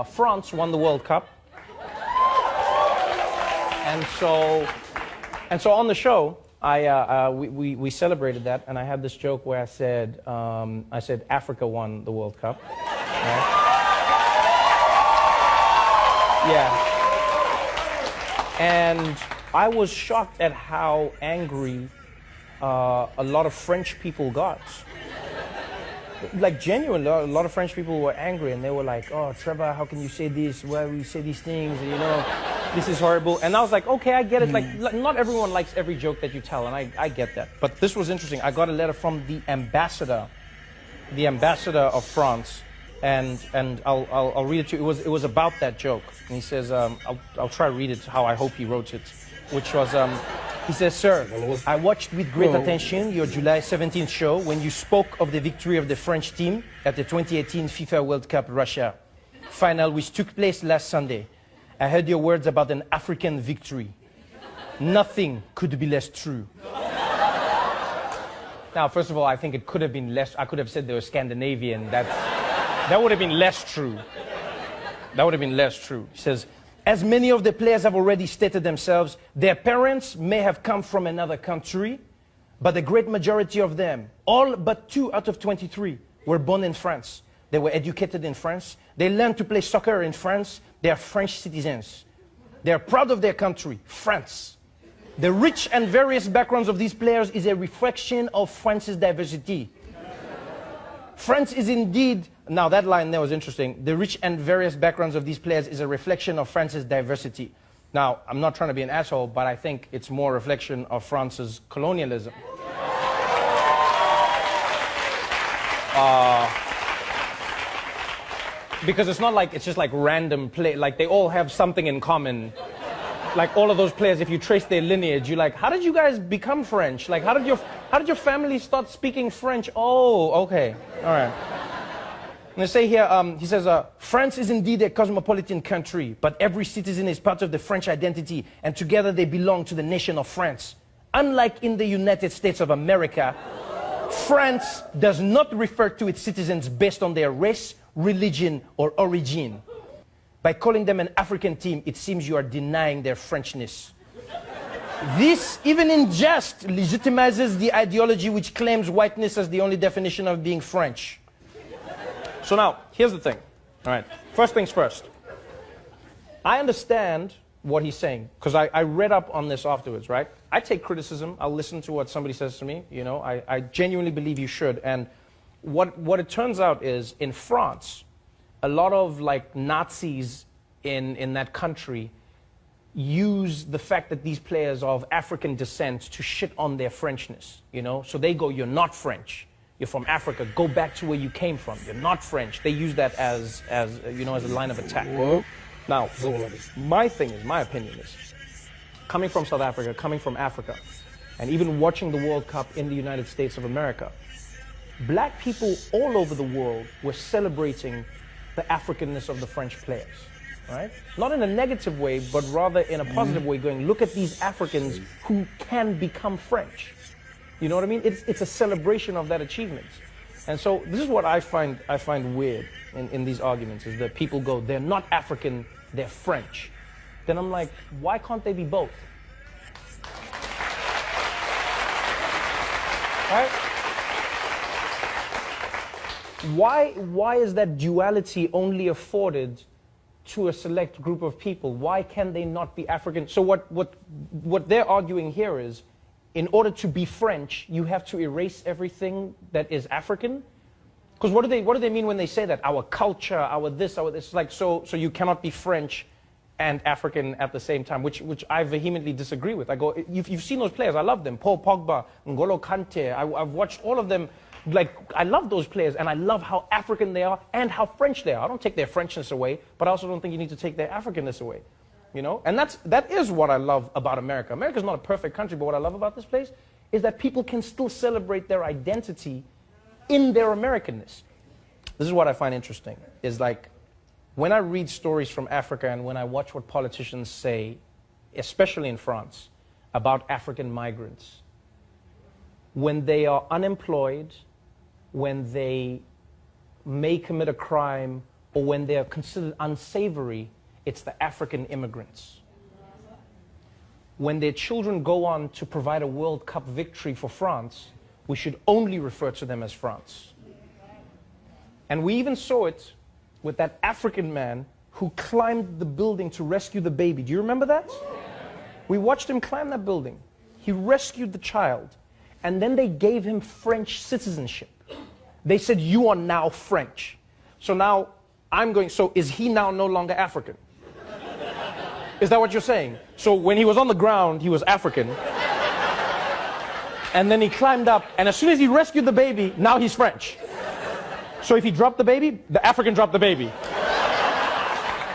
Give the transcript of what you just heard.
France won the World Cup. And so on the show, we celebrated that, and I had this joke where I said Africa won the World Cup. Right? Yeah. And I was shocked at how angry a lot of French people got. Like, genuinely, a lot of French people were angry, and they were like, "Oh, Trevor, how can you say this? Why will you say these things? You know, this is horrible." And I was like, okay, I get it. Like, not everyone likes every joke that you tell, and I get that. But this was interesting. I got a letter from the ambassador of France, and I'll read it to you. It was about that joke, and he says, I'll try to read it how I hope he wrote it, which was, he says, "Sir, I watched with great attention your July 17th show when you spoke of the victory of the French team at the 2018 FIFA World Cup Russia final, which took place last Sunday. I heard your words about an African victory. Nothing could be less true." Now, first of all, I think it could have been less. I could have said they were Scandinavian. That would have been less true. That would have been less true. He says, "As many of the players have already stated themselves, their parents may have come from another country, but the great majority of them, all but 2 out of 23, were born in France. They were educated in France. They learned to play soccer in France. They are French citizens. They are proud of their country, France. The rich and various backgrounds of these players is a reflection of France's diversity. France is indeed," now that line there was interesting, "the rich and various backgrounds of these players is a reflection of France's diversity." Now, I'm not trying to be an asshole, but I think it's more a reflection of France's colonialism. Because it's not like it's just like random play, like they all have something in common. Like all of those players, if you trace their lineage, you're like, how did you guys become French? Like, how did your family start speaking French? Oh, okay, all right. And they say here, he says, "France is indeed a cosmopolitan country, but every citizen is part of the French identity, and together they belong to the nation of France. Unlike in the United States of America, France does not refer to its citizens based on their race, religion, or origin. By calling them an African team, it seems you are denying their Frenchness. This, even in jest, legitimizes the ideology which claims whiteness as the only definition of being French." So now, here's the thing. All right, first things first. I understand what he's saying, because I read up on this afterwards, right? I take criticism. I'll listen to what somebody says to me. You know, I genuinely believe you should. And what it turns out is, in France, a lot of like Nazis in that country use the fact that these players are of African descent to shit on their Frenchness, you know? So they go, "You're not French. You're from Africa. Go back to where you came from. You're not French." They use that as you know, as a line of attack. Now, my opinion is, coming from South Africa, coming from Africa, and even watching the World Cup in the United States of America, black people all over the world were celebrating the Africanness of the French players, right? Not in a negative way, but rather in a positive way, going, look at these Africans who can become French. You know what I mean? It's a celebration of that achievement. And so this is what I find weird in these arguments, is that people go, they're not African, they're French. Then I'm like, why can't they be both? Right? Why is that duality only afforded to a select group of people? Why can they not be African? So what they're arguing here is, in order to be French, you have to erase everything that is African? Because what do they mean when they say that? Our culture, our this, like, so you cannot be French and African at the same time, which I vehemently disagree with. I go, you've seen those players, I love them. Paul Pogba, N'Golo Kante, I've watched all of them. Like, I love those players, and I love how African they are and how French they are. I don't take their Frenchness away, but I also don't think you need to take their Africanness away. You know? And that is what I love about America. America's not a perfect country, but what I love about this place is that people can still celebrate their identity in their Americanness. This is what I find interesting, is like, when I read stories from Africa and when I watch what politicians say, especially in France, about African migrants, when they are unemployed, when they may commit a crime, or when they're considered unsavory, it's the African immigrants. When their children go on to provide a World Cup victory for France, we should only refer to them as France. And we even saw it with that African man who climbed the building to rescue the baby. Do you remember that? We watched him climb that building. He rescued the child, and then they gave him French citizenship. They said, you are now French. So now so is he now no longer African? Is that what you're saying? So when he was on the ground, he was African. And then he climbed up, and as soon as he rescued the baby, now he's French. So if he dropped the baby, the African dropped the baby.